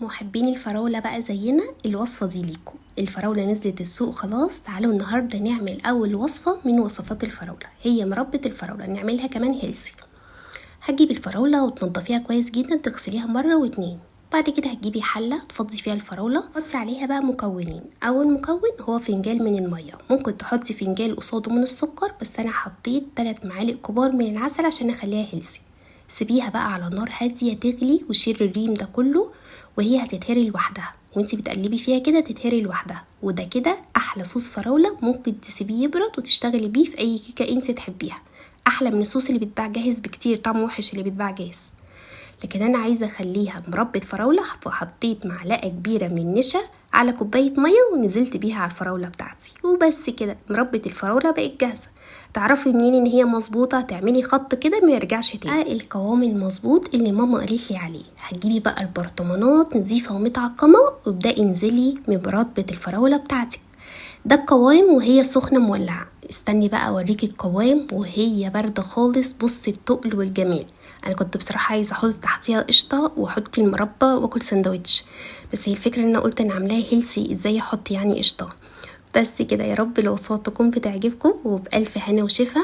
محبين الفراولة بقى زينا، الوصفة دي ليكم. الفراولة نزلت السوق خلاص، تعالوا النهاردة نعمل أول وصفة من وصفات الفراولة، هي مربى الفراولة. نعملها كمان هيلثي. هتجيبي الفراولة وتنضفيها كويس جدا، تغسليها مرة واتنين. بعد كده هتجيبي حلة تفضي فيها الفراولة، تحطي عليها بقى مكونين. أول مكون هو فنجان من المية، ممكن تحطي فنجان قصاده من السكر، بس أنا حطيت 3 معالق كبار من العسل عشان أخليها هيلثي. سيبيها بقى على نار هادية تغلي وشيل الريم ده كله، وهي هتتهري لوحدها. وانتي بتقلبي فيها كده تتهري لوحدها، وده كده احلى صوص فراولة. ممكن تسيبيه يبرد وتشتغلي بيه في اي كيكة انتي تحبيها، احلى من الصوص اللي بيتباع جاهز بكتير، طعمه وحش اللي بيتباع جاهز. لكن انا عايزه اخليها مربى فراوله، فحطيت معلقه كبيره من النشا على كوبايه ميه ونزلت بيها على الفراوله بتاعتي، وبس كده مربى الفراوله بقت جاهزه. تعرفي منين ان هي مظبوطه؟ تعملي خط كده ما يرجعش تاني. القوام المظبوط اللي ماما قالت لي عليه. هتجيبي بقى البرطمانات نظيفه ومتعقمه، وابداي انزلي بمربى الفراوله بتاعتك. ده القوام وهي سخنه مولعه. استني بقى اوريكي القوام وهي بارده خالص. بصي التقل والجمال. انا كنت بصراحه عايزه احط تحتيها قشطه واحط المربى واكل سندوتش، بس هي الفكره ان انا قلت ان عاملاها هيلثي، ازاي احط يعني قشطه؟ بس كده. يا رب الوصفات تكون بتعجبكم، وبألف هنا وشفا.